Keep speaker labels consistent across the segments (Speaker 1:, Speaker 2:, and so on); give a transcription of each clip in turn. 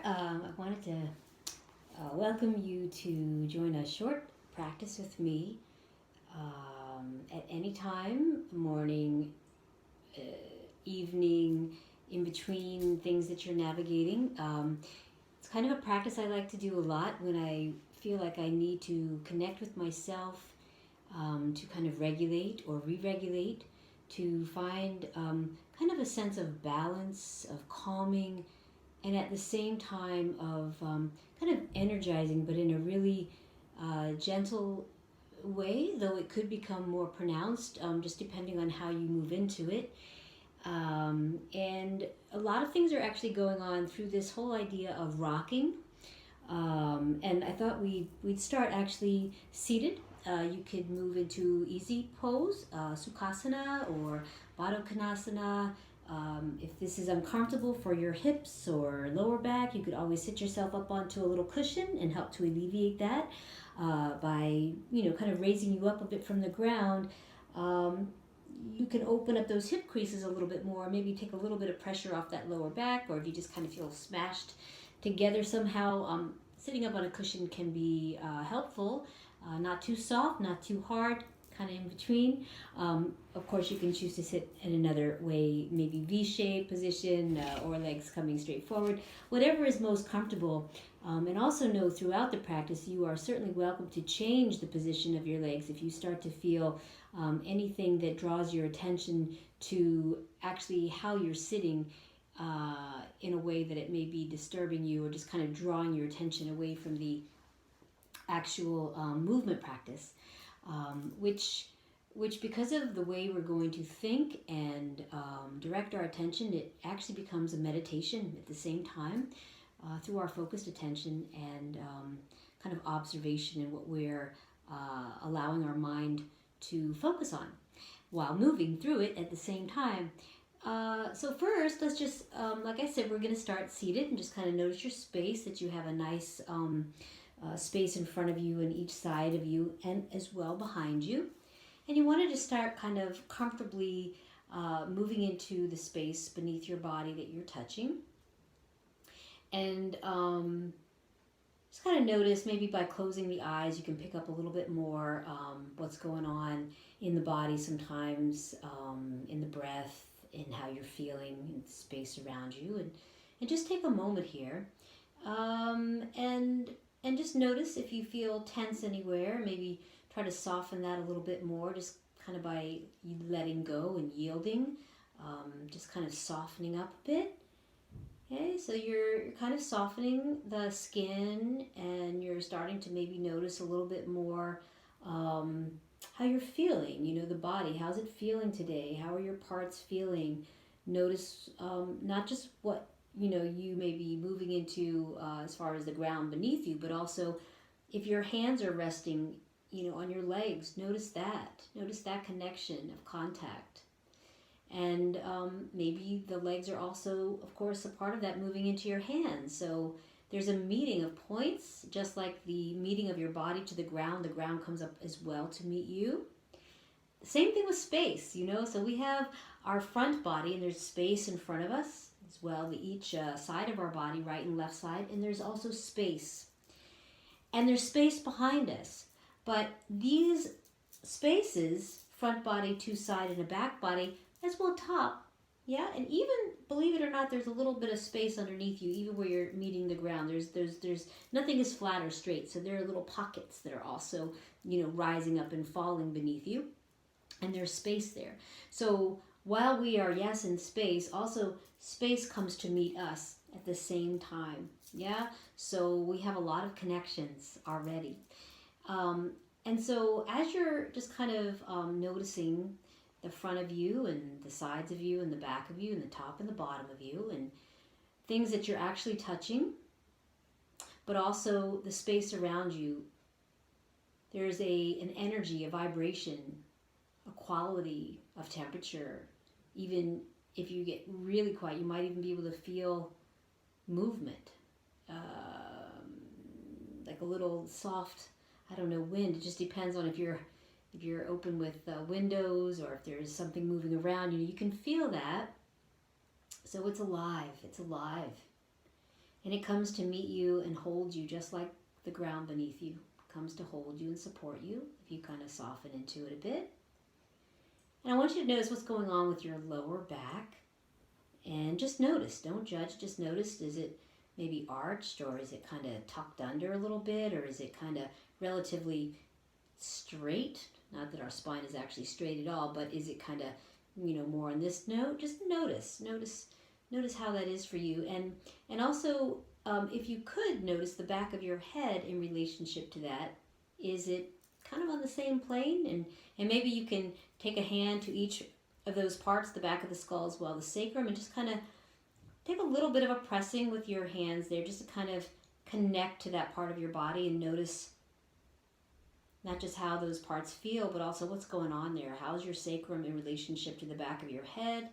Speaker 1: I wanted to welcome you to join a short practice with me at any time, morning, uh, evening, in between things that you're navigating. It's kind of a practice I like to do a lot when I feel like I need to connect with myself, to kind of regulate or re regulate, to find kind of a sense of balance, of calming, and at the same time of kind of energizing, but in a really gentle way, though it could become more pronounced just depending on how you move into it. And a lot of things are actually going on through this whole idea of rocking. And I thought we'd start actually seated. You could move into easy pose, Sukhasana or Baddha Konasana. If this is uncomfortable for your hips or lower back, you could always sit yourself up onto a little cushion and help to alleviate that by, kind of raising you up a bit from the ground. Um, you can open up those hip creases a little bit more, maybe take a little bit of pressure off that lower back, or if you just kind of feel smashed together somehow, sitting up on a cushion can be helpful. Not too soft, not too hard, kind of in between. Of course, you can choose to sit in another way, maybe V-shaped position or legs coming straight forward, whatever is most comfortable. And also know throughout the practice, you are certainly welcome to change the position of your legs if you start to feel anything that draws your attention to actually how you're sitting in a way that it may be disturbing you or just kind of drawing your attention away from the actual movement practice, which because of the way we're going to think and direct our attention, it actually becomes a meditation at the same time through our focused attention and kind of observation and what we're allowing our mind to focus on while moving through it at the same time. So first, let's just, like I said, we're going to start seated and just kind of notice your space, that you have a nice space in front of you and each side of you and as well behind you. And you want to just start kind of comfortably moving into the space beneath your body that you're touching. And just kind of notice, maybe by closing the eyes, you can pick up a little bit more what's going on in the body sometimes, in the breath, in how you're feeling, in the space around you. And just take a moment here. And just notice if you feel tense anywhere. Maybe try to soften that a little bit more, just kind of by letting go and yielding, just kind of softening up a bit. Okay, so you're kind of softening the skin and you're starting to maybe notice a little bit more how you're feeling, the body. How's it feeling today? How are your parts feeling? Notice not just what, you may be moving into as far as the ground beneath you, but also if your hands are resting, on your legs, notice that. Notice that connection of contact. And maybe the legs are also, of course, a part of that moving into your hands. So there's a meeting of points, just like the meeting of your body to the ground comes up as well to meet you. Same thing with space, so we have our front body and there's space in front of us as well, each side of our body, right and left side, and there's also space. And there's space behind us. But these spaces, front body, two side, and a back body, as well top, yeah, and even, believe it or not, there's a little bit of space underneath you, even where you're meeting the ground. There's nothing is flat or straight, so there are little pockets that are also, rising up and falling beneath you, and there's space there. So while we are, yes, in space, also space comes to meet us at the same time, yeah? So we have a lot of connections already. And so as you're just kind of noticing the front of you and the sides of you and the back of you and the top and the bottom of you and things that you're actually touching, but also the space around you, there's an energy, a vibration, a quality of temperature. Even if you get really quiet, you might even be able to feel movement, like a little soft, wind. It just depends on if you're open with windows or if there's something moving around you. You can feel that. So it's alive. It's alive. And it comes to meet you and hold you just like the ground beneath you. It comes to hold you and support you if you kind of soften into it a bit. And I want you to notice what's going on with your lower back. And just notice, don't judge, just notice, is it maybe arched, or is it kind of tucked under a little bit, or is it kind of relatively straight? Not that our spine is actually straight at all, but is it kind of, more on this note? Just notice how that is for you. And also, if you could notice the back of your head in relationship to that, is it kind of on the same plane? And maybe you can take a hand to each of those parts, the back of the skull as well, the sacrum, and just kind of take a little bit of a pressing with your hands there, just to kind of connect to that part of your body and notice not just how those parts feel, but also what's going on there. How's your sacrum in relationship to the back of your head?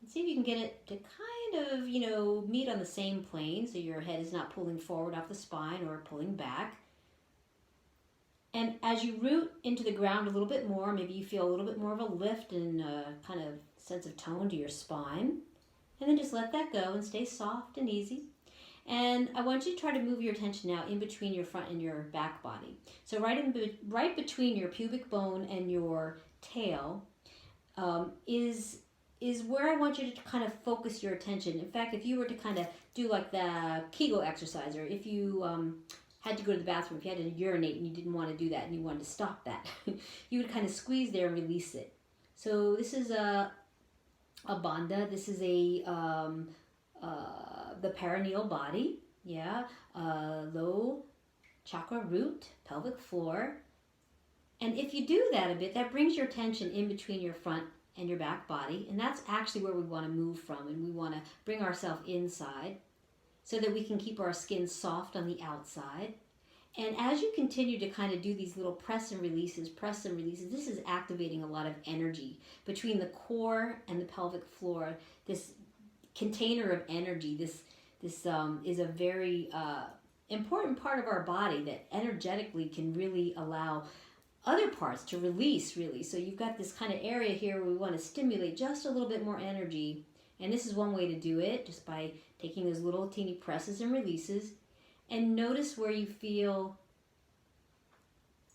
Speaker 1: And see if you can get it to kind of, meet on the same plane, so your head is not pulling forward off the spine or pulling back. And as you root into the ground a little bit more, maybe you feel a little bit more of a lift and kind of sense of tone to your spine. And then just let that go and stay soft and easy. And I want you to try to move your attention now in between your front and your back body. So right between your pubic bone and your tail is where I want you to kind of focus your attention. In fact, if you were to kind of do like the Kegel exercise, or if you had to go to the bathroom, if you had to urinate and you didn't want to do that and you wanted to stop that, you would kind of squeeze there and release it. So this is a bandha. This is the perineal body, low chakra root, pelvic floor. And if you do that a bit, that brings your attention in between your front and your back body, and that's actually where we want to move from, and we want to bring ourselves inside so that we can keep our skin soft on the outside. And as you continue to kind of do these little press and releases, this is activating a lot of energy between the core and the pelvic floor. This container of energy, this is a very important part of our body that energetically can really allow other parts to release, really. So you've got this kind of area here where we want to stimulate just a little bit more energy. And this is one way to do it, just by taking those little teeny presses and releases. And notice where you feel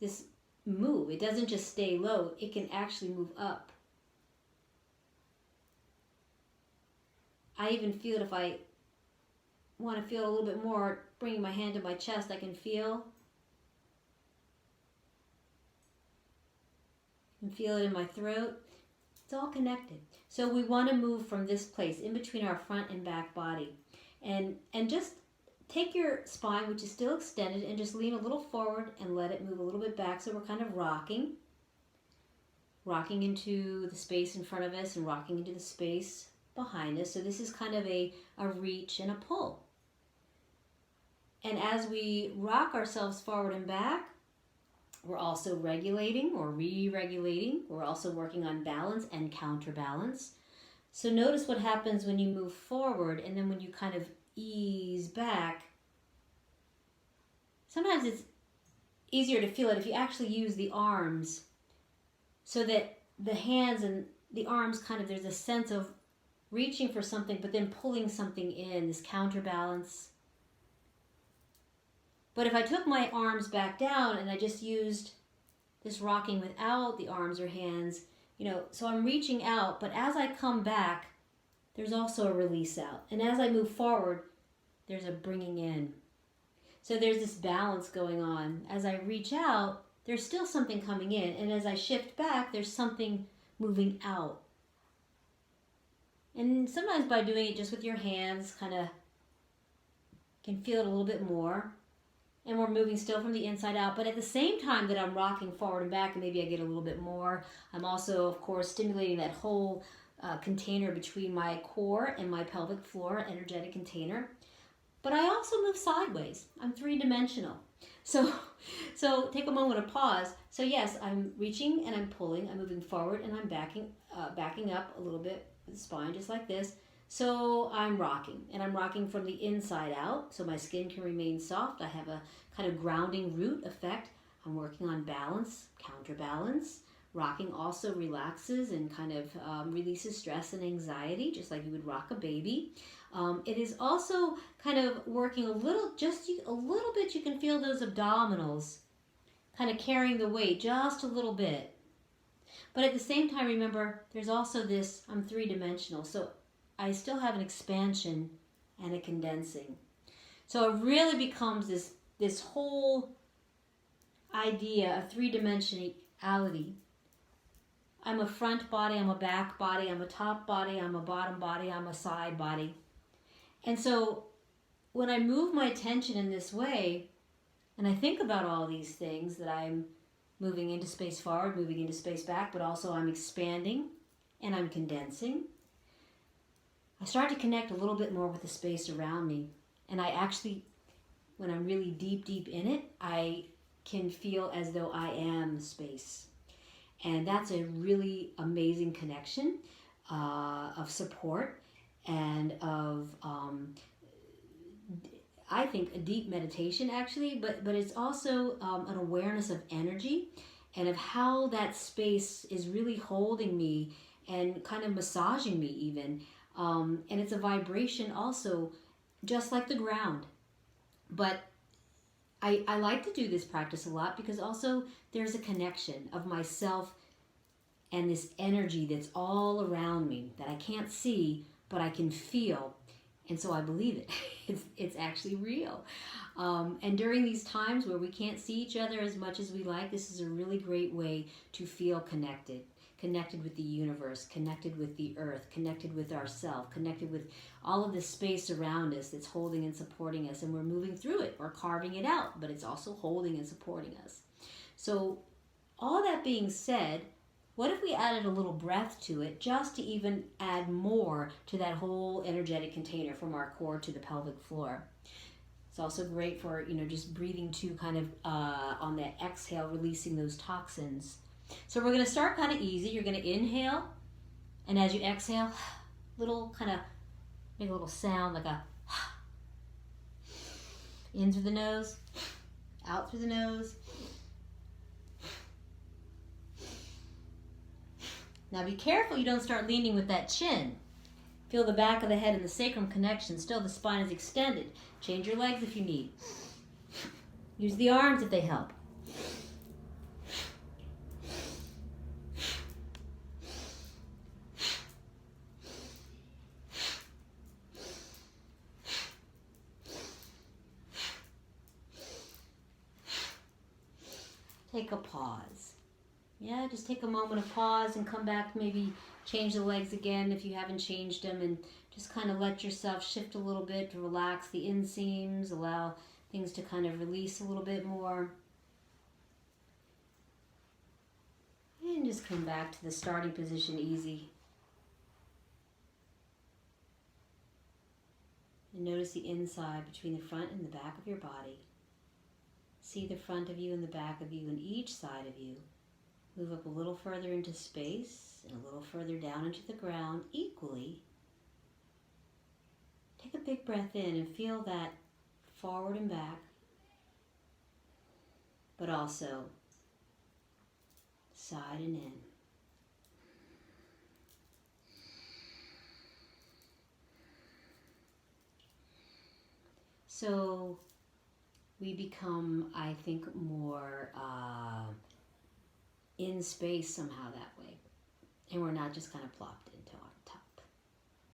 Speaker 1: this move. It doesn't just stay low, it can actually move up. I even feel it if I want to feel a little bit more, bringing my hand to my chest, I can feel it in my throat. It's all connected. So we want to move from this place in between our front and back body, and just take your spine, which is still extended, and just lean a little forward and let it move a little bit back. So we're kind of rocking into the space in front of us and rocking into the space behind us. So this is kind of a reach and a pull. And as we rock ourselves forward and back, we're also regulating or re-regulating. We're also working on balance and counterbalance. So notice what happens when you move forward, and then when you kind of ease back. Sometimes it's easier to feel it if you actually use the arms, so that the hands and the arms kind of, there's a sense of reaching for something but then pulling something in, this counterbalance. But if I took my arms back down and I just used this rocking without the arms or hands, so I'm reaching out, but as I come back, there's also a release out. And as I move forward, there's a bringing in. So there's this balance going on. As I reach out, there's still something coming in. And as I shift back, there's something moving out. And sometimes by doing it just with your hands, kind of can feel it a little bit more. And we're moving still from the inside out. But at the same time that I'm rocking forward and back, and maybe I get a little bit more, I'm also, of course, stimulating that whole container between my core and my pelvic floor, energetic container. But I also move sideways. I'm three-dimensional. So take a moment of pause. So yes, I'm reaching and I'm pulling. I'm moving forward and I'm backing up a little bit with the spine, just like this. So I'm rocking, and I'm rocking from the inside out, so my skin can remain soft. I have a kind of grounding root effect. I'm working on balance, counterbalance. Rocking also relaxes and kind of releases stress and anxiety, just like you would rock a baby. It is also kind of working a little, a little bit. You can feel those abdominals kind of carrying the weight just a little bit. But at the same time, remember, there's also this, I'm three-dimensional, so I still have an expansion and a condensing. So it really becomes this whole idea of three-dimensionality. I'm a front body, I'm a back body, I'm a top body, I'm a bottom body, I'm a side body. And so when I move my attention in this way, and I think about all these things that I'm moving into space forward, moving into space back, but also I'm expanding and I'm condensing, I start to connect a little bit more with the space around me. And I actually, when I'm really deep, deep in it, I can feel as though I am space. And that's a really amazing connection of support and of, I think, a deep meditation actually, but it's also an awareness of energy and of how that space is really holding me and kind of massaging me even. And it's a vibration also, just like the ground. But I like to do this practice a lot because also there's a connection of myself and this energy that's all around me that I can't see, but I can feel. And so I believe it. It's actually real. And during these times where we can't see each other as much as we like, this is a really great way to feel connected. Connected with the universe, connected with the earth, connected with ourselves, connected with all of the space around us that's holding and supporting us, and we're moving through it. We're carving it out, but it's also holding and supporting us. So all that being said, what if we added a little breath to it just to even add more to that whole energetic container from our core to the pelvic floor? It's also great for, just breathing too, kind of on that exhale, releasing those toxins. So we're going to start kind of easy. You're going to inhale, and as you exhale, little kind of make a little sound like a in through the nose, out through the nose. Now be careful you don't start leaning with that chin. Feel the back of the head and the sacrum connection. Still the spine is extended. Change your legs if you need. Use the arms if they help. Take a pause. Yeah, just take a moment of pause and come back, maybe change the legs again if you haven't changed them, and just kind of let yourself shift a little bit to relax the inseams, allow things to kind of release a little bit more. And just come back to the starting position easy. And notice the inside between the front and the back of your body. See the front of you and the back of you and each side of you. Move up a little further into space and a little further down into the ground equally. Take a big breath in and feel that forward and back, but also side and in. So we become, I think, more in space somehow that way. And we're not just kind of plopped into on top.